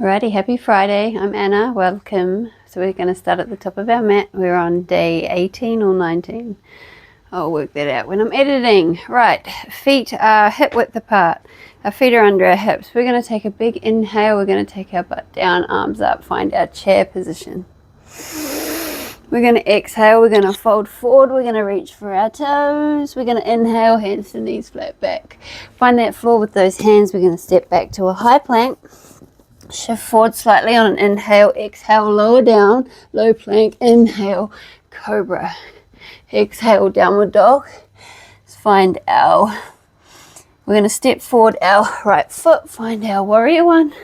Alrighty, happy Friday. I'm Anna. Welcome. So we're going to start at the top of our mat. We're on day 18 or 19. I'll work that out when I'm editing. Right, feet are hip width apart. Our feet are under our hips. We're going to take a big inhale. We're going to take our butt down, arms up, find our chair position. We're going to exhale. We're going to fold forward. We're going to reach for our toes. We're going to inhale, hands to knees, flat back. Find that floor with those hands. We're going to step back to a high plank. Shift forward slightly on an inhale, exhale, lower down, low plank, inhale, cobra. Exhale, downward dog. We're going to step forward our right foot, find our warrior one.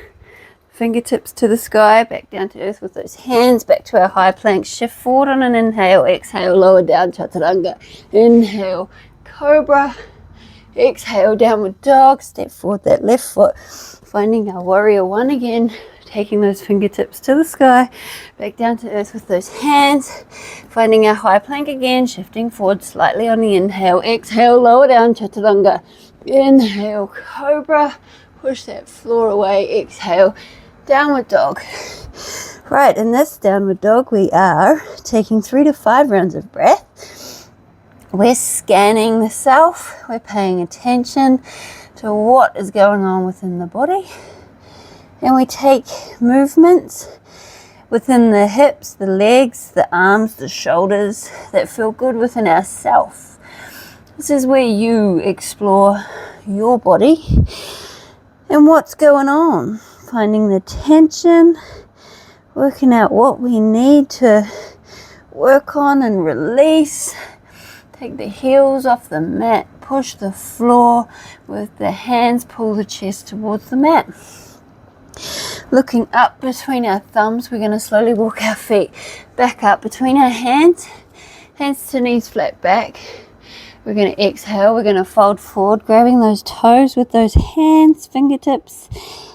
Fingertips to the sky, back down to earth with those hands, back to our high plank. Shift forward on an inhale, exhale, lower down, chaturanga. Inhale, cobra. Exhale, downward dog. Step forward that left foot, finding our warrior one again, taking those fingertips to the sky, back down to earth with those hands, finding our high plank again, shifting forward slightly on the inhale, exhale, lower down, chaturanga. Inhale, cobra. Push that floor away, exhale, downward dog. Right, in this downward dog we are taking 3 to 5 rounds of breath. We're scanning the self, we're paying attention to what is going on within the body, and we take movements within the hips, the legs, the arms, the shoulders that feel good within ourself. This is where you explore your body and what's going on, finding the tension, working out what we need to work on and release. Take the heels off the mat, push the floor with the hands, pull the chest towards the mat. Looking up between our thumbs, we're going to slowly walk our feet back up between our hands, hands to knees, flat back. We're going to exhale, we're going to fold forward, grabbing those toes with those hands, fingertips,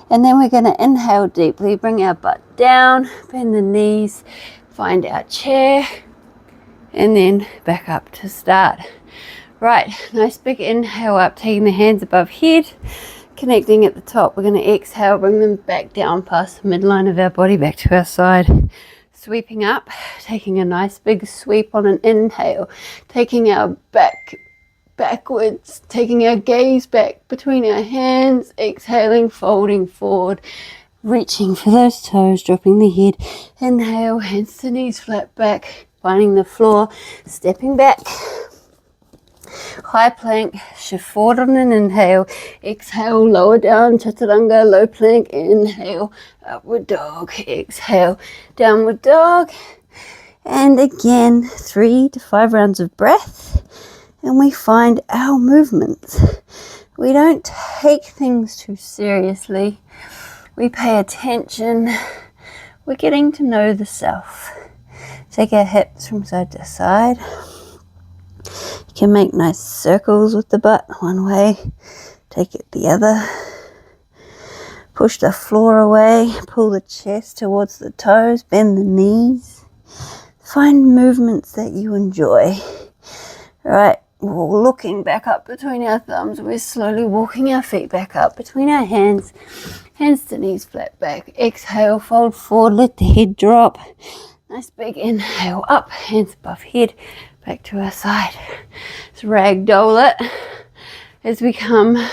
and then we're going to inhale deeply, bring our butt down, bend the knees, find our chair, and then back up to start. Right, nice big inhale up, taking the hands above head, connecting at the top. We're going to exhale, bring them back down past the midline of our body, back to our side. Sweeping up, taking a nice big sweep on an inhale, taking our backwards, taking our gaze back between our hands, exhaling, folding forward, reaching for those toes, dropping the head. Inhale, hands to knees, flat back, finding the floor, stepping back. High plank, shift forward on an inhale, exhale, lower down, chaturanga, low plank, inhale, upward dog, exhale, downward dog, and again 3 to 5 rounds of breath, and we find our movements. We don't take things too seriously, we pay attention, we're getting to know the self. Take our hips from side to side. You can make nice circles with the butt one way, take it the other. Push the floor away, pull the chest towards the toes, bend the knees. Find movements that you enjoy. Right, we're looking back up between our thumbs. We're slowly walking our feet back up between our hands, hands to knees, flat back. Exhale, fold forward, let the head drop. Nice big inhale up, hands above head, back to our side. Let's ragdoll it as we come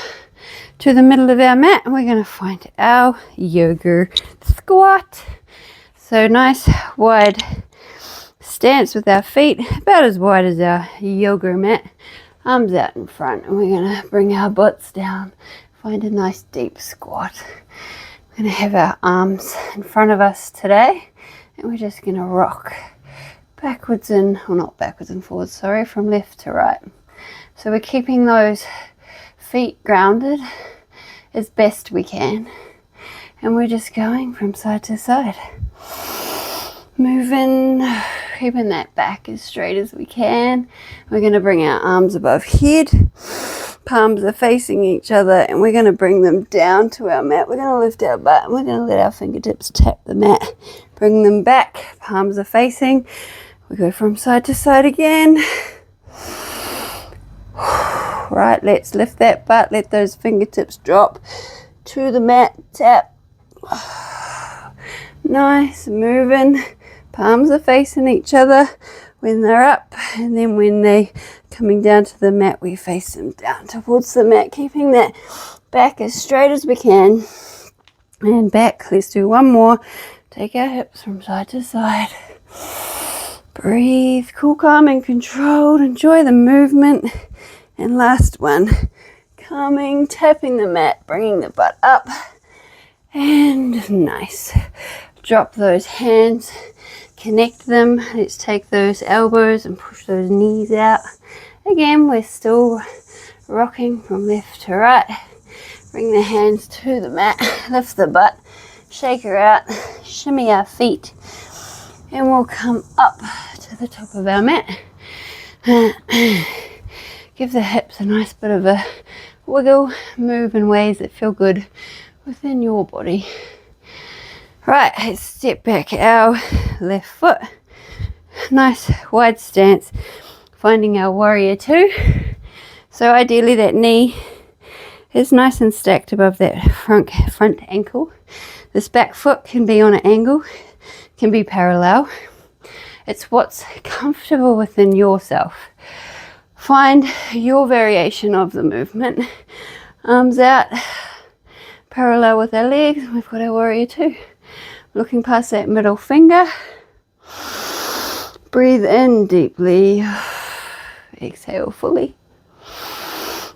to the middle of our mat, and we're going to find our yoga squat. So nice wide stance with our feet, about as wide as our yoga mat. Arms out in front, and we're going to bring our butts down. Find a nice deep squat. We're going to have our arms in front of us today. And we're just going to rock backwards and, well, not backwards and forwards, sorry, from left to right. So we're keeping those feet grounded as best we can. And we're just going from side to side. Moving, keeping that back as straight as we can. We're going to bring our arms above head. Palms are facing each other, and we're going to bring them down to our mat. We're going to lift our butt, and we're going to let our fingertips tap the mat. Bring them back, palms are facing. We go from side to side again. Right, let's lift that butt, let those fingertips drop to the mat, tap. Nice, moving. Palms are facing each other when they're up, and then when they coming down to the mat, we face them down towards the mat, keeping that back as straight as we can. And back. Let's do one more. Take our hips from side to side. Breathe, cool, calm and controlled. Enjoy the movement. And last one. Calming, tapping the mat, bringing the butt up. And nice. Drop those hands. Connect them. Let's take those elbows and push those knees out. Again, we're still rocking from left to right. Bring the hands to the mat, lift the butt, shake her out, shimmy our feet, and we'll come up to the top of our mat. Give the hips a nice bit of a wiggle, move in ways that feel good within your body. Right, let's step back our left foot. Nice wide stance, finding our warrior two. So ideally that knee is nice and stacked above that front ankle. This back foot can be on an angle, can be parallel. It's what's comfortable within yourself. Find your variation of the movement. Arms out, parallel with our legs. We've got our warrior two. Looking past that middle finger. Breathe in deeply. Exhale fully.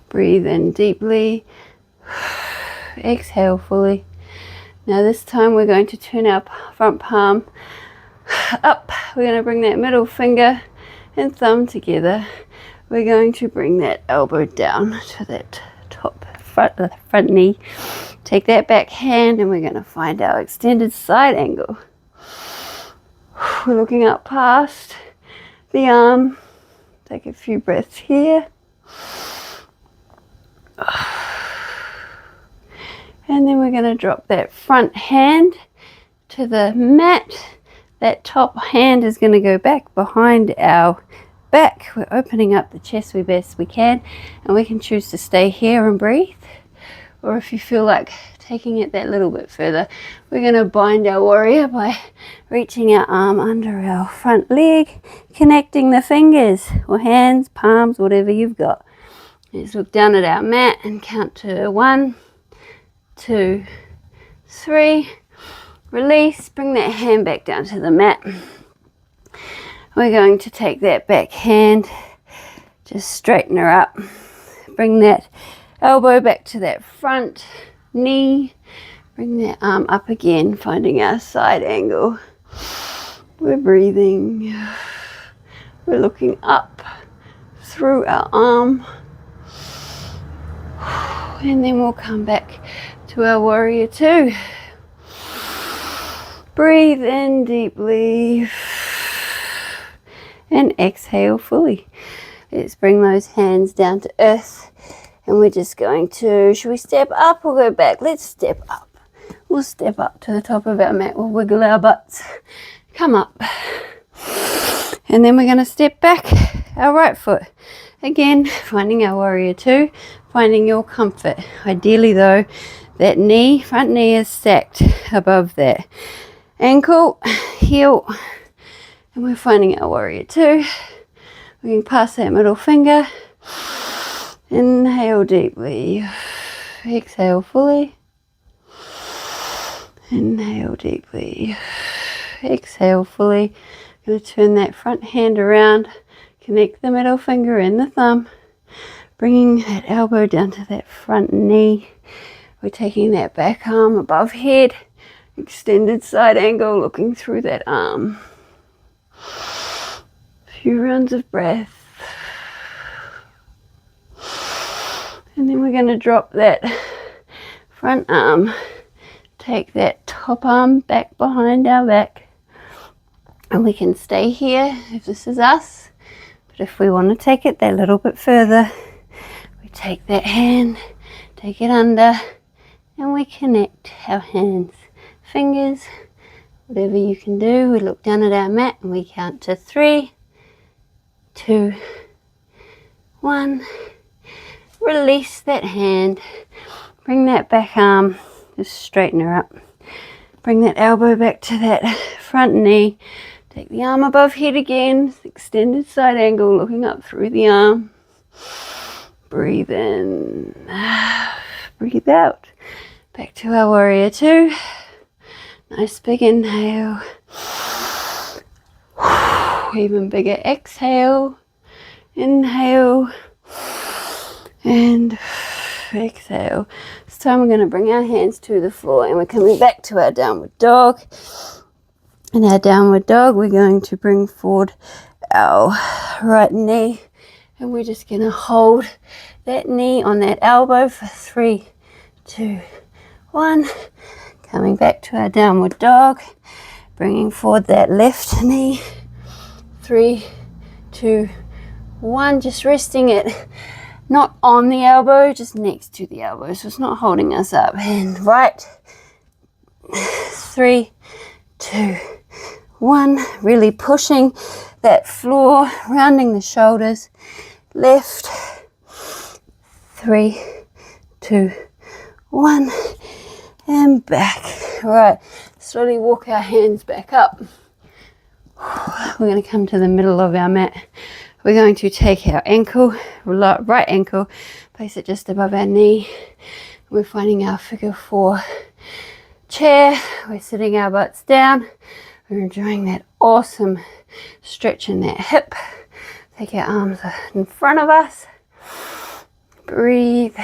Breathe in deeply. Exhale fully. Now this time we're going to turn our front palm up. We're going to bring that middle finger and thumb together. We're going to bring that elbow down to that top front knee. Take that back hand and we're going to find our extended side angle. We're looking up past the arm. Take a few breaths here. And then we're going to drop that front hand to the mat. That top hand is going to go back behind our back. We're opening up the chest the best we can, and we can choose to stay here and breathe, or if you feel like taking it that little bit further, we're going to bind our warrior by reaching our arm under our front leg, connecting the fingers or hands, palms, whatever you've got. Let's look down at our mat and count to 1, 2, 3. Release, bring that hand back down to the mat. We're going to take that back hand, just straighten her up. Bring that elbow back to that front knee. Bring that arm up again, finding our side angle. We're breathing. We're looking up through our arm. And then we'll come back to our warrior two. Breathe in deeply and exhale fully. Let's bring those hands down to earth, and we're just going to, should we step up or go back? Let's step up. We'll step up to the top of our mat. We'll wiggle our butts, come up, and then we're going to step back our right foot. Again, finding our warrior two, finding your comfort. Ideally though, that knee, front knee is stacked above that ankle, heel, and we're finding our warrior two. We can pass that middle finger. Inhale deeply. Exhale fully. Inhale deeply. Exhale fully. Going to turn that front hand around. Connect the middle finger and the thumb. Bringing that elbow down to that front knee. We're taking that back arm above head. Extended side angle, looking through that arm. A few rounds of breath. And then we're going to drop that front arm. Take that top arm back behind our back. And we can stay here if this is us. But if we want to take it that little bit further, we take that hand, take it under, and we connect our hands. Fingers, whatever you can do. We look down at our mat and we count to 3, 2, 1. Release that hand. Bring that back arm. Just straighten her up. Bring that elbow back to that front knee. Take the arm above head again. Extended side angle, looking up through the arm. Breathe in. Breathe out. Back to our warrior two. Nice big inhale. Even bigger exhale. Inhale. And exhale. This time we're going to bring our hands to the floor and we're coming back to our downward dog. In our downward dog, we're going to bring forward our right knee and we're just going to hold that knee on that elbow for 3, 2, 1. Coming back to our downward dog, bringing forward that left knee. 3, 2, 1. Just resting it not on the elbow, just next to the elbow, so it's not holding us up. And right. 3, 2, 1. Really pushing that floor, rounding the shoulders. Left. 3, 2, 1. And back. Right. Slowly walk our hands back up. We're going to come to the middle of our mat. We're going to take our ankle, right ankle, place it just above our knee. We're finding our figure 4 chair. We're sitting our butts down. We're enjoying that awesome stretch in that hip. Take our arms in front of us. Breathe.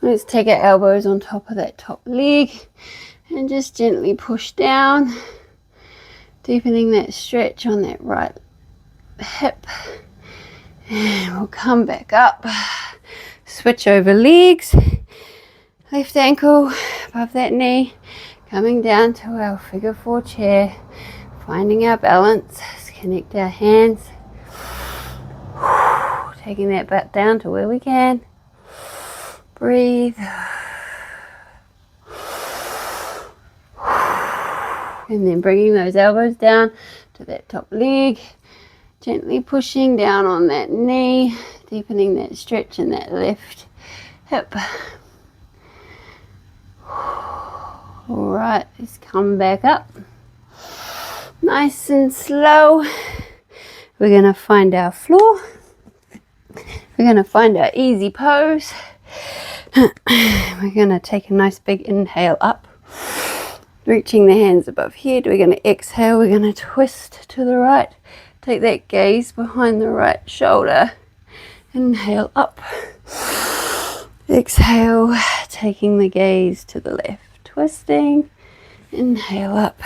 Let's take our elbows on top of that top leg and just gently push down, deepening that stretch on that right hip. And we'll come back up. Switch over legs. Left ankle above that knee. Coming down to our figure 4 chair. Finding our balance. Let's connect our hands. Taking that butt down to where we can. Breathe. And then bringing those elbows down to that top leg. Gently pushing down on that knee. Deepening that stretch in that left hip. Alright, let's come back up. Nice and slow. We're going to find our floor. We're going to find our easy pose. We're going to take a nice big inhale up. Reaching the hands above head. We're going to exhale. We're going to twist to the right. Take that gaze behind the right shoulder. Inhale up. Exhale. Taking the gaze to the left. Twisting. Inhale up.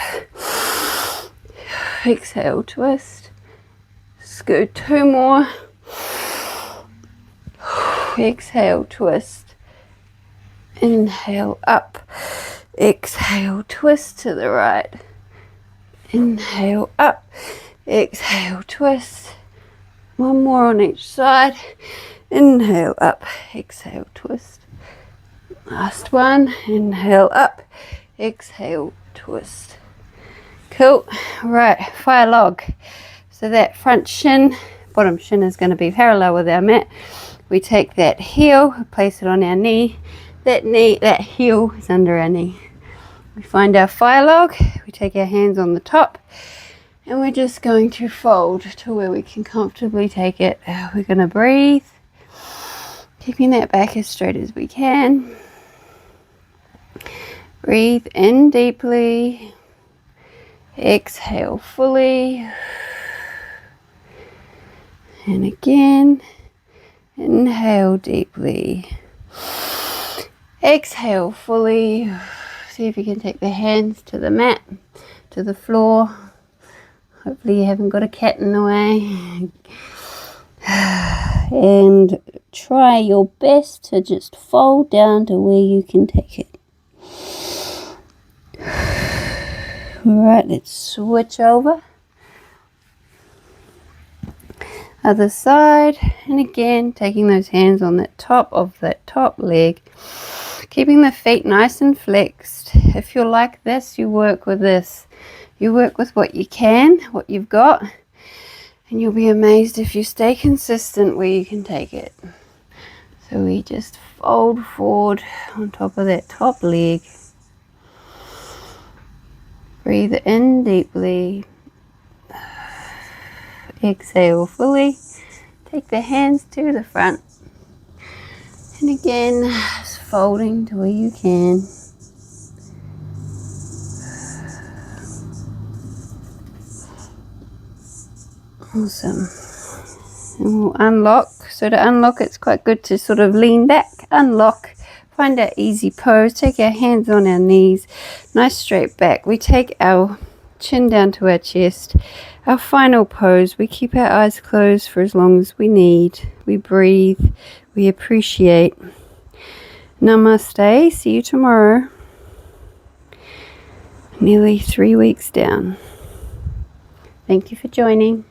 Exhale, twist. Let's go 2 more. Exhale, twist. Inhale up. Exhale, twist to the right. Inhale up. Exhale, twist. 1 more on each side. Inhale up. Exhale, twist. Last one. Inhale up. Exhale, twist. Cool. Right, fire log. So that front shin, bottom shin is going to be parallel with our mat. We take that heel, place it on our knee. That heel is under our knee. We find our fire log. We take our hands on the top. And we're just going to fold to where we can comfortably take it. We're going to breathe. Keeping that back as straight as we can. Breathe in deeply. Exhale fully. And again. Inhale deeply. Exhale fully. See if you can take the hands to the mat, to the floor. Hopefully you haven't got a cat in the way. And try your best to just fold down to where you can take it. Alright, let's switch over. Other side. And again, taking those hands on the top of that top leg. Keeping the feet nice and flexed. If you're like this, you work with this. You work with what you can, what you've got. And you'll be amazed if you stay consistent where you can take it. So we just fold forward on top of that top leg. Breathe in deeply. Exhale fully. Take the hands to the front. And again, just folding to where you can. Awesome. And we'll unlock. So to unlock, it's quite good to sort of lean back, unlock, find that easy pose, take our hands on our knees, nice straight back. We take our chin down to our chest. Our final pose, we keep our eyes closed for as long as we need. We breathe, we appreciate. Namaste. See you tomorrow. Nearly 3 weeks down. Thank you for joining.